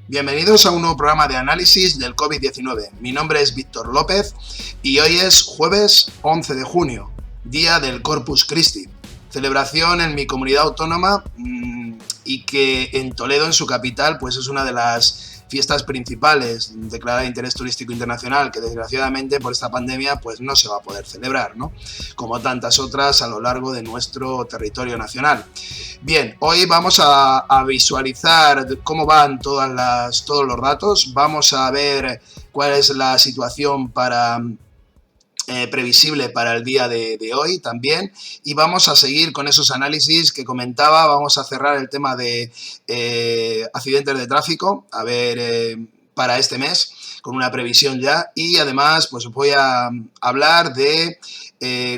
Bienvenidos a un nuevo programa de análisis del COVID-19. Mi nombre es Víctor López y hoy es jueves 11 de junio, día del Corpus Christi, celebración en mi comunidad autónoma y que en Toledo, en su capital, pues es una de las fiestas principales declarada de interés turístico internacional que desgraciadamente por esta pandemia pues no se va a poder celebrar, ¿no? Como tantas otras a lo largo de nuestro territorio nacional. Bien, hoy vamos a visualizar cómo van todos los datos, vamos a ver cuál es la situación previsible para el día de hoy también, y vamos a seguir con esos análisis que comentaba. Vamos a cerrar el tema de accidentes de tráfico, a ver, para este mes, con una previsión ya, y además pues os voy a hablar de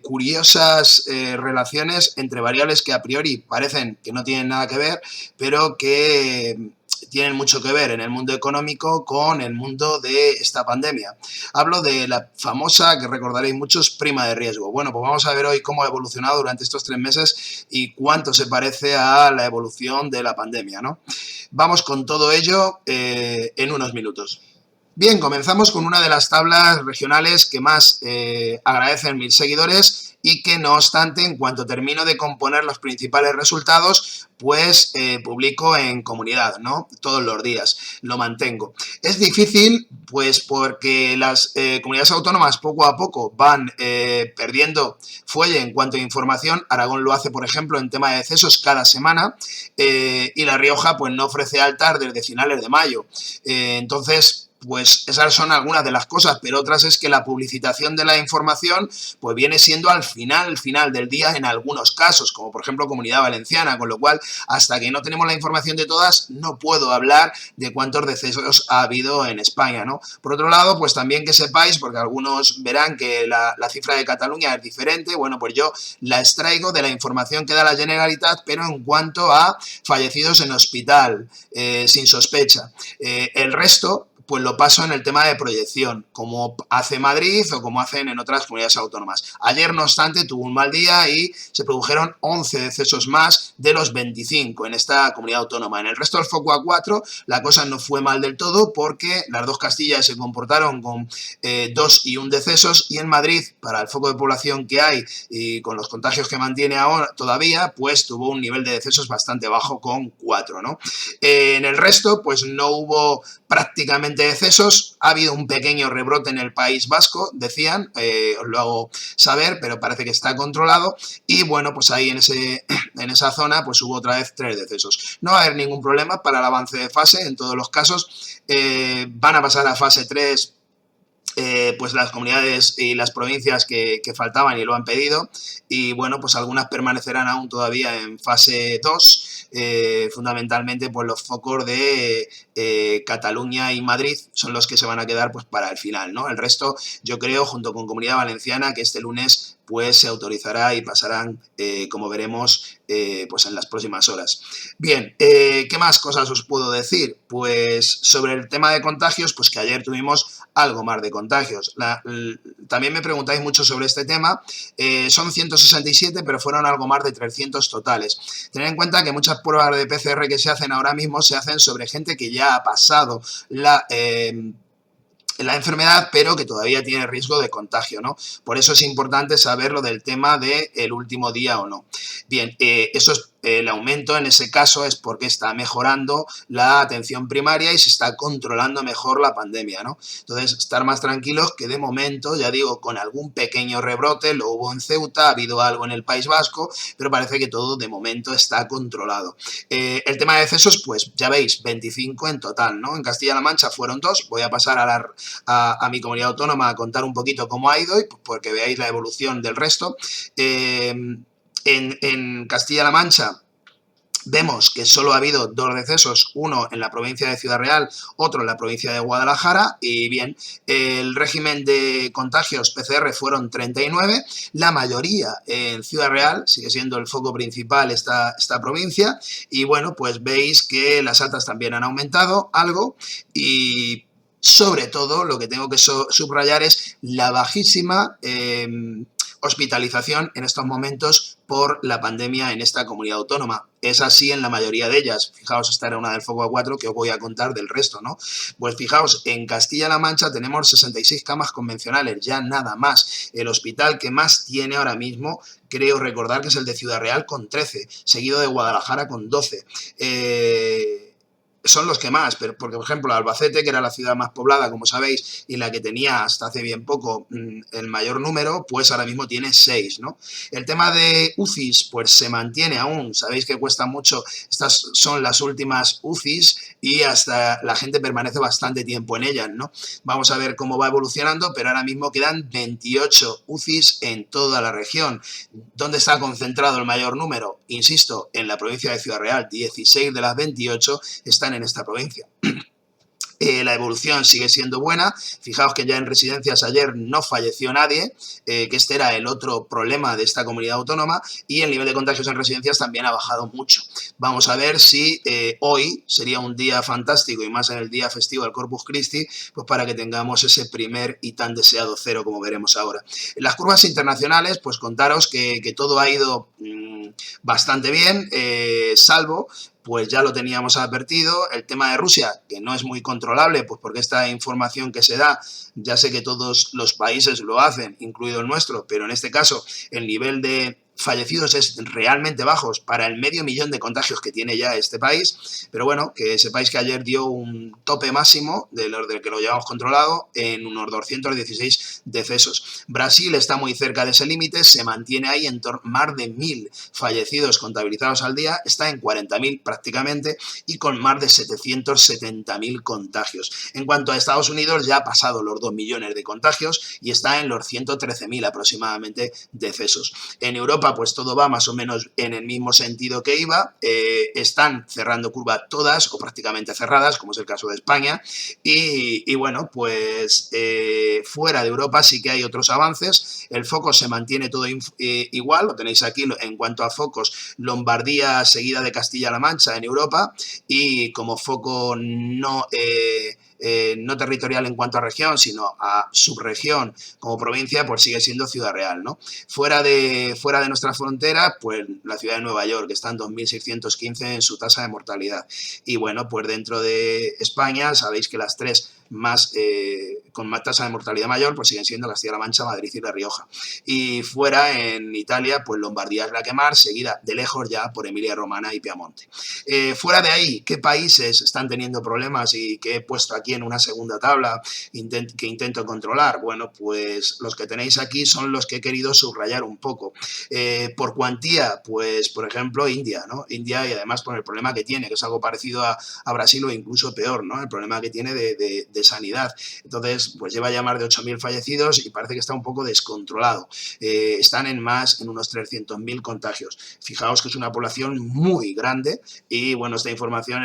curiosas relaciones entre variables que a priori parecen que no tienen nada que ver, pero que tienen mucho que ver en el mundo económico con el mundo de esta pandemia. Hablo de la famosa, que recordaréis muchos, prima de riesgo. Bueno, pues vamos a ver hoy cómo ha evolucionado durante estos 3 meses y cuánto se parece a la evolución de la pandemia, ¿no? Vamos con todo ello en unos minutos. Bien, comenzamos con una de las tablas regionales que más agradecen mis seguidores y que, no obstante, en cuanto termino de componer los principales resultados, pues publico en comunidad, ¿no? Todos los días, lo mantengo. Es difícil, pues porque las comunidades autónomas poco a poco van perdiendo fuelle en cuanto a información. Aragón lo hace, por ejemplo, en tema de decesos cada semana, y La Rioja pues no ofrece altas desde finales de mayo. Entonces, pues esas son algunas de las cosas, pero otras es que la publicitación de la información pues viene siendo al final del día en algunos casos, como por ejemplo Comunidad Valenciana, con lo cual hasta que no tenemos la información de todas no puedo hablar de cuántos decesos ha habido en España, ¿no? Por otro lado, pues también que sepáis, porque algunos verán que la cifra de Cataluña es diferente, bueno, pues yo la extraigo de la información que da la Generalitat, pero en cuanto a fallecidos en hospital, sin sospecha. El resto pues lo paso en el tema de proyección, como hace Madrid o como hacen en otras comunidades autónomas. Ayer, no obstante, tuvo un mal día y se produjeron 11 decesos más de los 25 en esta comunidad autónoma. En el resto del foco A4 la cosa no fue mal del todo, porque las dos Castillas se comportaron con 2 y 1 decesos, y en Madrid, para el foco de población que hay y con los contagios que mantiene ahora todavía, pues tuvo un nivel de decesos bastante bajo con 4, ¿no? En el resto, pues no hubo prácticamente decesos. Ha habido un pequeño rebrote en el País Vasco, decían, os lo hago saber, pero parece que está controlado, y bueno, pues ahí en esa zona pues hubo otra vez 3 decesos. No va a haber ningún problema para el avance de fase en todos los casos. Van a pasar a fase 3 pues las comunidades y las provincias que faltaban y lo han pedido, y bueno, pues algunas permanecerán aún todavía en fase 2, fundamentalmente pues los focos de Cataluña y Madrid son los que se van a quedar pues para el final, ¿no? El resto, yo creo, junto con Comunidad Valenciana, que este lunes pues se autorizará y pasarán, como veremos, pues en las próximas horas. Bien, ¿qué más cosas os puedo decir? Pues sobre el tema de contagios, pues que ayer tuvimos algo más de contagios. También me preguntáis mucho sobre este tema. Son 167, pero fueron algo más de 300 totales. Tened en cuenta que muchas pruebas de PCR que se hacen ahora mismo se hacen sobre gente que ya ha pasado la enfermedad, pero que todavía tiene riesgo de contagio, ¿no? Por eso es importante saber lo del tema del último día o no. Bien, eso es el aumento en ese caso es porque está mejorando la atención primaria y se está controlando mejor la pandemia, ¿no? Entonces, estar más tranquilos, que de momento, ya digo, con algún pequeño rebrote, lo hubo en Ceuta, ha habido algo en el País Vasco, pero parece que todo de momento está controlado. El tema de decesos, pues ya veis, 25 en total, ¿no? En Castilla-La Mancha fueron 2, voy a pasar a mi comunidad autónoma a contar un poquito cómo ha ido, porque veáis la evolución del resto. En Castilla-La Mancha vemos que solo ha habido 2 decesos, uno en la provincia de Ciudad Real, otro en la provincia de Guadalajara, y bien, el régimen de contagios PCR fueron 39, la mayoría en Ciudad Real, sigue siendo el foco principal esta provincia, y bueno, pues veis que las altas también han aumentado algo, y sobre todo lo que tengo que subrayar es la bajísima hospitalización en estos momentos por la pandemia en esta comunidad autónoma. Es así en la mayoría de ellas. Fijaos, esta era una del foco A4 que os voy a contar del resto, ¿no? Pues fijaos, en Castilla-La Mancha tenemos 66 camas convencionales, ya nada más. El hospital que más tiene ahora mismo, creo recordar que es el de Ciudad Real con 13, seguido de Guadalajara con 12. Son los que más, pero porque por ejemplo Albacete, que era la ciudad más poblada, como sabéis, y la que tenía hasta hace bien poco el mayor número, pues ahora mismo tiene 6, ¿no? El tema de UCIs, pues se mantiene aún, sabéis que cuesta mucho, estas son las últimas UCIs y hasta la gente permanece bastante tiempo en ellas, ¿no? Vamos a ver cómo va evolucionando, pero ahora mismo quedan 28 UCIs en toda la región. ¿Dónde está concentrado el mayor número? Insisto, en la provincia de Ciudad Real, 16 de las 28 están en esta provincia. La evolución sigue siendo buena. Fijaos que ya en residencias ayer no falleció nadie, que este era el otro problema de esta comunidad autónoma, y el nivel de contagios en residencias también ha bajado mucho. Vamos a ver si hoy sería un día fantástico, y más en el día festivo del Corpus Christi, pues para que tengamos ese primer y tan deseado cero, como veremos ahora. En las curvas internacionales, pues contaros que todo ha ido bastante bien, salvo, pues ya lo teníamos advertido, el tema de Rusia, que no es muy controlable, pues porque esta información que se da, ya sé que todos los países lo hacen, incluido el nuestro, pero en este caso el nivel de fallecidos es realmente bajos para el medio millón de contagios que tiene ya este país, pero bueno, que sepáis que ayer dio un tope máximo del que lo llevamos controlado en unos 216 decesos. Brasil está muy cerca de ese límite, se mantiene ahí en más de 1.000 fallecidos contabilizados al día, está en 40.000 prácticamente y con más de 770.000 contagios. En cuanto a Estados Unidos, ya ha pasado los 2 millones de contagios y está en los 113.000 aproximadamente decesos. En Europa, pues todo va más o menos en el mismo sentido que iba, están cerrando curva todas o prácticamente cerradas, como es el caso de España, y bueno, pues fuera de Europa sí que hay otros avances, el foco se mantiene todo igual, lo tenéis aquí en cuanto a focos, Lombardía seguida de Castilla-La Mancha en Europa, y como foco no territorial en cuanto a región, sino a subregión como provincia, pues sigue siendo Ciudad Real, ¿no? Fuera de nuestras fronteras, pues la ciudad de Nueva York, que está en 2.615 en su tasa de mortalidad. Y bueno, pues dentro de España, sabéis que las tres más con más tasa de mortalidad mayor, pues siguen siendo Castilla-La Mancha, Madrid y La Rioja. Y fuera, en Italia, pues Lombardía es la que más, seguida de lejos ya por Emilia-Romana y Piamonte. Fuera de ahí, ¿qué países están teniendo problemas y que he puesto aquí en una segunda tabla que intento controlar? Bueno, pues los que tenéis aquí son los que he querido subrayar un poco. Por cuantía, pues por ejemplo India, ¿no? India, y además por el problema que tiene, que es algo parecido a Brasil o incluso peor, ¿no? El problema que tiene de sanidad. Entonces, pues lleva ya más de 8.000 fallecidos y parece que está un poco descontrolado. Están en unos 300.000 contagios. Fijaos que es una población muy grande y bueno, esta información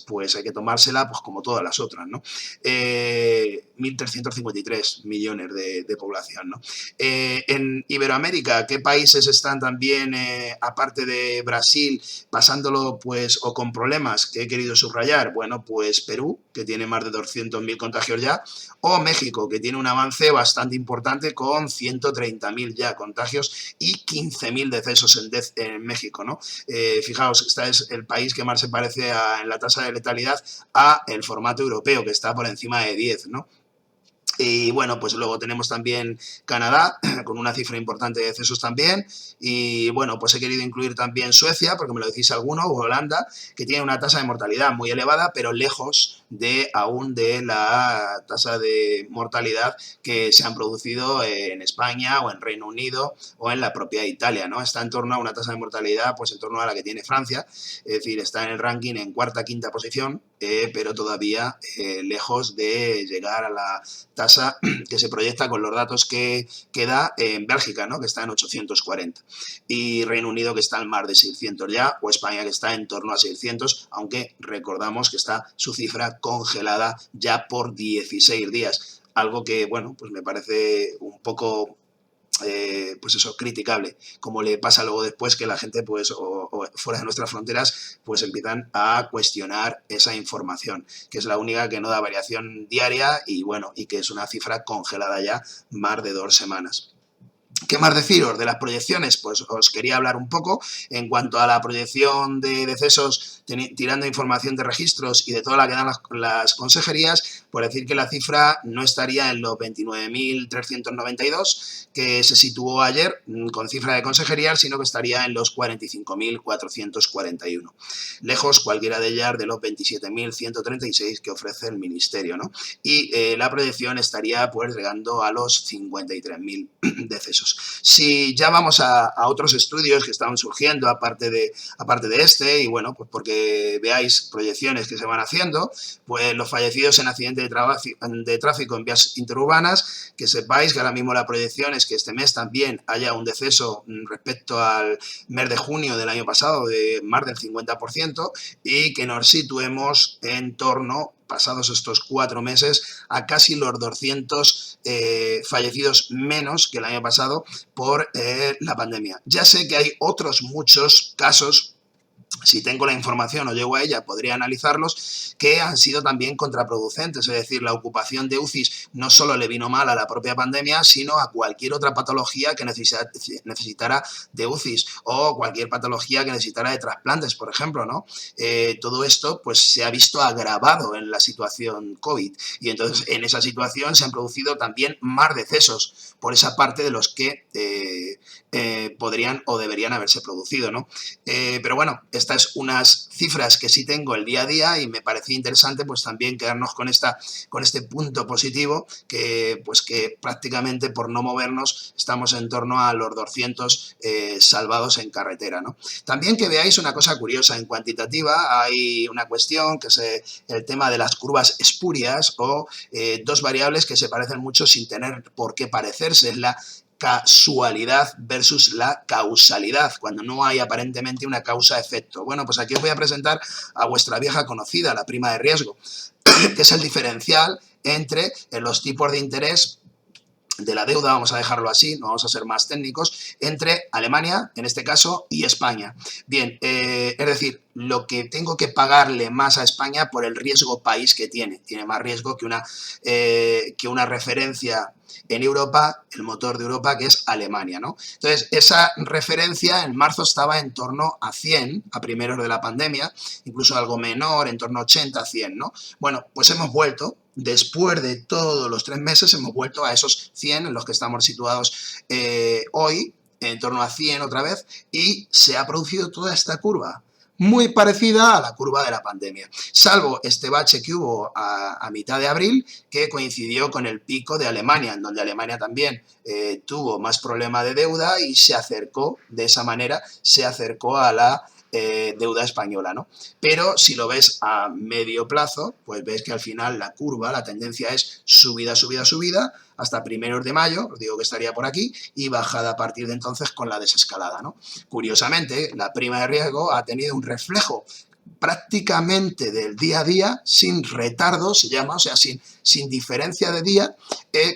pues hay que tomársela pues como todas las otras, ¿no? 1.353 millones de población, ¿no? En Iberoamérica, ¿qué países están también, aparte de Brasil, pasándolo pues o con problemas que he querido subrayar? Bueno, pues Perú, que tiene más de 200.000 contagios ya, o México, que tiene un avance bastante importante con 130.000 ya contagios y 15.000 decesos en México, ¿no? Fijaos, este es el país que más se parece en la tasa de letalidad a el formato europeo, que está por encima de 10, ¿no? Y bueno, pues luego tenemos también Canadá, con una cifra importante de decesos también. Y bueno, pues he querido incluir también Suecia, porque me lo decís alguno, o Holanda, que tiene una tasa de mortalidad muy elevada, pero lejos aún de la tasa de mortalidad que se han producido en España o en Reino Unido o en la propia Italia, ¿no? Está en torno a una tasa de mortalidad, pues en torno a la que tiene Francia, es decir, está en el ranking en cuarta, quinta posición, pero todavía lejos de llegar a la tasa que se proyecta con los datos que da en Bélgica, ¿no? Que está en 840, y Reino Unido, que está en más de 600 ya, o España, que está en torno a 600, aunque recordamos que está su cifra congelada ya por 16 días, algo que, bueno, pues me parece un poco pues eso, criticable, como le pasa luego después que la gente, pues, o fuera de nuestras fronteras, pues empiezan a cuestionar esa información, que es la única que no da variación diaria y bueno, y que es una cifra congelada ya más de 2 semanas. ¿Qué más deciros de las proyecciones? Pues os quería hablar un poco en cuanto a la proyección de decesos tirando información de registros y de toda la que dan las consejerías, por decir que la cifra no estaría en los 29.392 que se situó ayer con cifra de consejerías, sino que estaría en los 45.441. Lejos cualquiera de ellas de los 27.136 que ofrece el Ministerio, ¿no? Y la proyección estaría pues llegando a los 53.000 decesos. Si ya vamos a otros estudios que están surgiendo aparte de este, y bueno, pues porque veáis proyecciones que se van haciendo, pues los fallecidos en accidentes de tráfico en vías interurbanas, que sepáis que ahora mismo la proyección es que este mes también haya un deceso respecto al mes de junio del año pasado de más del 50% y que nos situemos en torno, pasados estos 4 meses, a casi los 200 fallecidos menos que el año pasado por la pandemia. Ya sé que hay otros muchos casos, si tengo la información o llego a ella, podría analizarlos, que han sido también contraproducentes. Es decir, la ocupación de UCIs no solo le vino mal a la propia pandemia, sino a cualquier otra patología que necesitara de UCIs o cualquier patología que necesitara de trasplantes, por ejemplo, ¿no? Todo esto pues se ha visto agravado en la situación COVID y entonces en esa situación se han producido también más decesos por esa parte de los que podrían o deberían haberse producido, ¿no? Pero bueno, estas unas cifras que sí tengo el día a día y me parecía interesante pues también quedarnos con este punto positivo que pues que prácticamente por no movernos estamos en torno a los 200 salvados en carretera, ¿no? También que veáis una cosa curiosa en cuantitativa, hay una cuestión que es el tema de las curvas espurias o dos variables que se parecen mucho sin tener por qué parecerse, es la casualidad versus la causalidad, cuando no hay aparentemente una causa-efecto. Bueno, pues aquí os voy a presentar a vuestra vieja conocida, la prima de riesgo, que es el diferencial entre los tipos de interés de la deuda, vamos a dejarlo así, no vamos a ser más técnicos, entre Alemania, en este caso, y España. Bien, es decir, lo que tengo que pagarle más a España por el riesgo país que tiene. Tiene más riesgo que una referencia en Europa, el motor de Europa, que es Alemania, ¿no? Entonces, esa referencia en marzo estaba en torno a 100, a primeros de la pandemia, incluso algo menor, en torno a 80, 100, ¿no? Bueno, pues hemos vuelto, después de todos los 3 meses, hemos vuelto a esos 100 en los que estamos situados hoy, en torno a 100 otra vez, y se ha producido toda esta curva, muy parecida a la curva de la pandemia, salvo este bache que hubo a mitad de abril, que coincidió con el pico de Alemania, en donde Alemania también tuvo más problema de deuda y se acercó, de esa manera, se acercó a la deuda española, ¿no? Pero si lo ves a medio plazo, pues ves que al final la curva, la tendencia es subida, subida, subida, hasta primeros de mayo, os digo que estaría por aquí, y bajada a partir de entonces con la desescalada, ¿no? Curiosamente, la prima de riesgo ha tenido un reflejo prácticamente del día a día, sin retardo, se llama, o sea, sin diferencia de día,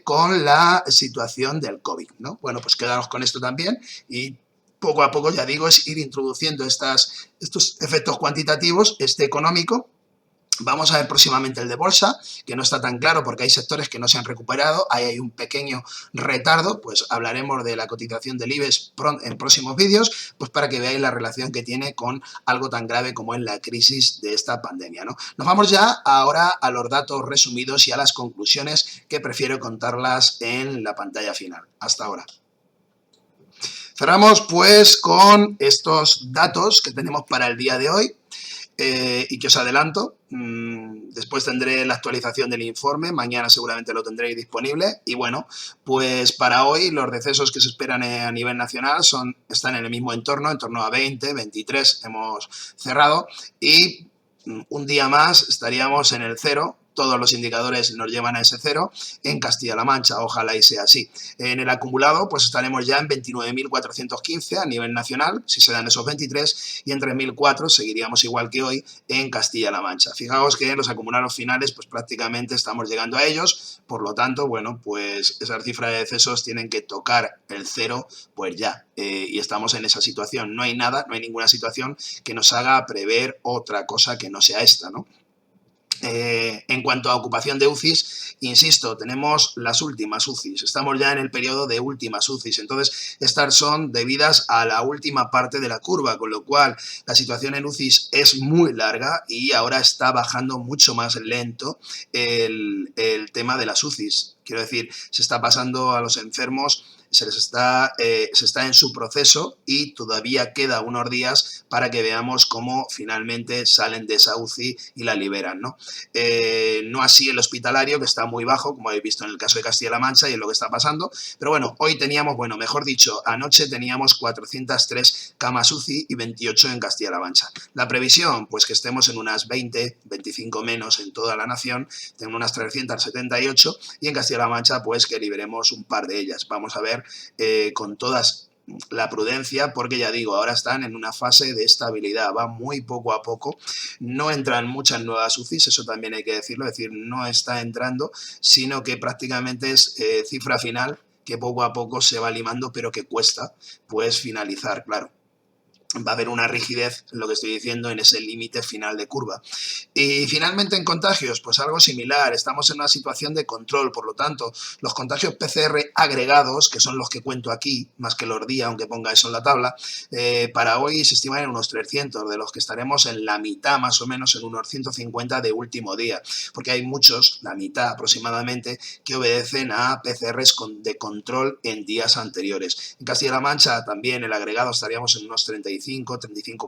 con la situación del COVID, ¿no? Bueno, pues quedaros con esto también y poco a poco, ya digo, es ir introduciendo estos efectos cuantitativos, este económico. Vamos a ver próximamente el de bolsa, que no está tan claro porque hay sectores que no se han recuperado, ahí hay un pequeño retardo, pues hablaremos de la cotización del IBEX en próximos vídeos, pues para que veáis la relación que tiene con algo tan grave como es la crisis de esta pandemia, ¿no? Nos vamos ya ahora a los datos resumidos y a las conclusiones que prefiero contarlas en la pantalla final. Hasta ahora. Cerramos pues con estos datos que tenemos para el día de hoy y que os adelanto. Después tendré la actualización del informe, mañana seguramente lo tendréis disponible y bueno, pues para hoy los decesos que se esperan a nivel nacional están en el mismo entorno, en torno a 20, 23 hemos cerrado y un día más estaríamos en el cero. Todos los indicadores nos llevan a ese cero en Castilla-La Mancha, ojalá y sea así. En el acumulado, pues estaremos ya en 29.415 a nivel nacional, si se dan esos 23, y en 3.004 seguiríamos igual que hoy en Castilla-La Mancha. Fijaos que en los acumulados finales, pues prácticamente estamos llegando a ellos, por lo tanto, bueno, pues esas cifras de decesos tienen que tocar el cero, pues ya, y estamos en esa situación. No hay nada, no hay ninguna situación que nos haga prever otra cosa que no sea esta, ¿no? En cuanto a ocupación de UCIs, insisto, tenemos las últimas UCIs, estamos ya en el periodo de últimas UCIs, entonces estas son debidas a la última parte de la curva, con lo cual la situación en UCIs es muy larga y ahora está bajando mucho más lento el tema de las UCIs. Quiero decir, se está pasando a los enfermos, se está en su proceso y todavía queda unos días para que veamos cómo finalmente salen de esa UCI y la liberan, ¿no? No así el hospitalario, que está muy bajo, como habéis visto en el caso de Castilla-La Mancha y es lo que está pasando, pero bueno, hoy teníamos, bueno, mejor dicho, anoche teníamos 403 camas UCI y 28 en Castilla-La Mancha. La previsión, pues que estemos en unas 20, 25 menos en toda la nación, tenemos unas 378 y en Castilla-La Mancha, pues que liberemos un par de ellas. Vamos a ver con todas la prudencia, porque ya digo, ahora están en una fase de estabilidad, va muy poco a poco, no entran muchas nuevas UCIs, eso también hay que decirlo, es decir, no está entrando, sino que prácticamente es cifra final que poco a poco se va limando, pero que cuesta pues finalizar, claro. Va a haber una rigidez, lo que estoy diciendo, en ese límite final de curva. Y finalmente en contagios, pues algo similar, estamos en una situación de control, por lo tanto, los contagios PCR agregados, que son los que cuento aquí, más que los días, aunque ponga eso en la tabla, para hoy se estiman en unos 300, de los que estaremos en la mitad más o menos, en unos 150 de último día, porque hay muchos, la mitad aproximadamente, que obedecen a PCRs de control en días anteriores. En Castilla-La Mancha también el agregado estaríamos en unos 35,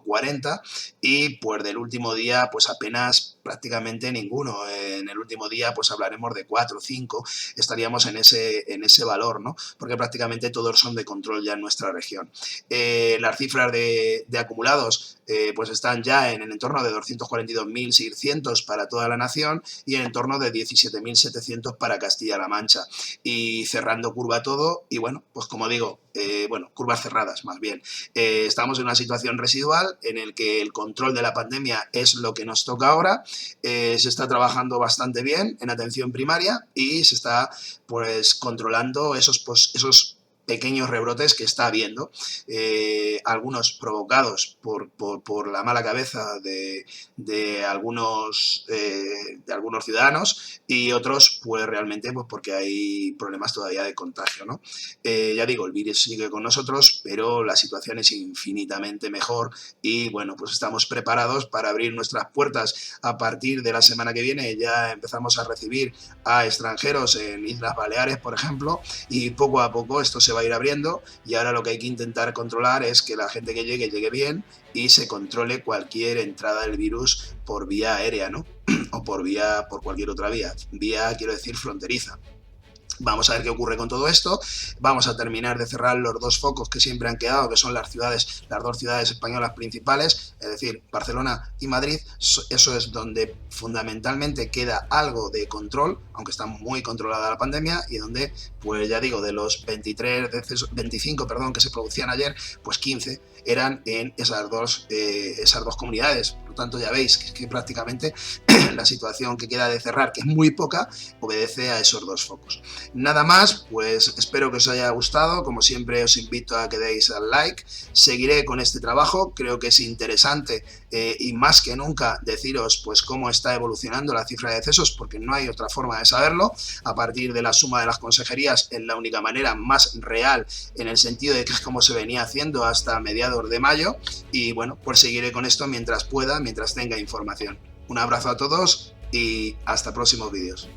40 y pues del último día pues apenas prácticamente ninguno. En el último día pues hablaremos de 4 o 5, estaríamos en ese valor, ¿no? Porque prácticamente todos son de control ya en nuestra región. Las cifras de acumulados pues están ya en el entorno de 242.600 para toda la nación y en el entorno de 17.700 para Castilla-La Mancha. Y cerrando curva todo y bueno, pues como digo, bueno, curvas cerradas más bien. Estamos en una situación residual en el que el control de la pandemia es lo que nos toca ahora. Se está trabajando bastante bien en atención primaria y se está pues controlando esos pequeños rebrotes que está habiendo, algunos provocados por la mala cabeza de algunos ciudadanos y otros pues realmente pues porque hay problemas todavía de contagio, ¿no? Ya digo, el virus sigue con nosotros, pero la situación es infinitamente mejor y bueno, pues estamos preparados para abrir nuestras puertas a partir de la semana que viene. Ya empezamos a recibir a extranjeros en Islas Baleares, por ejemplo, y poco a poco esto se va a ir abriendo y ahora lo que hay que intentar controlar es que la gente que llegue bien y se controle cualquier entrada del virus por vía aérea, ¿no? O por cualquier otra vía, quiero decir fronteriza. Vamos a ver qué ocurre con todo esto. Vamos a terminar de cerrar los dos focos que siempre han quedado, que son las dos ciudades españolas principales, es decir, Barcelona y Madrid. Eso es donde fundamentalmente queda algo de control, aunque está muy controlada la pandemia, y donde, pues ya digo, de los 25 que se producían ayer, pues 15 eran en esas dos comunidades. Por lo tanto, ya veis que prácticamente la situación que queda de cerrar, que es muy poca, obedece a esos dos focos. Nada más, pues espero que os haya gustado. Como siempre, os invito a que deis al like. Seguiré con este trabajo, creo que es interesante y más que nunca deciros pues cómo está evolucionando la cifra de decesos, porque no hay otra forma de saberlo. A partir de la suma de las consejerías es la única manera más real, en el sentido de que es como se venía haciendo hasta mediados de mayo. Y bueno, pues seguiré con esto mientras pueda, mientras tenga información. Un abrazo a todos y hasta próximos vídeos.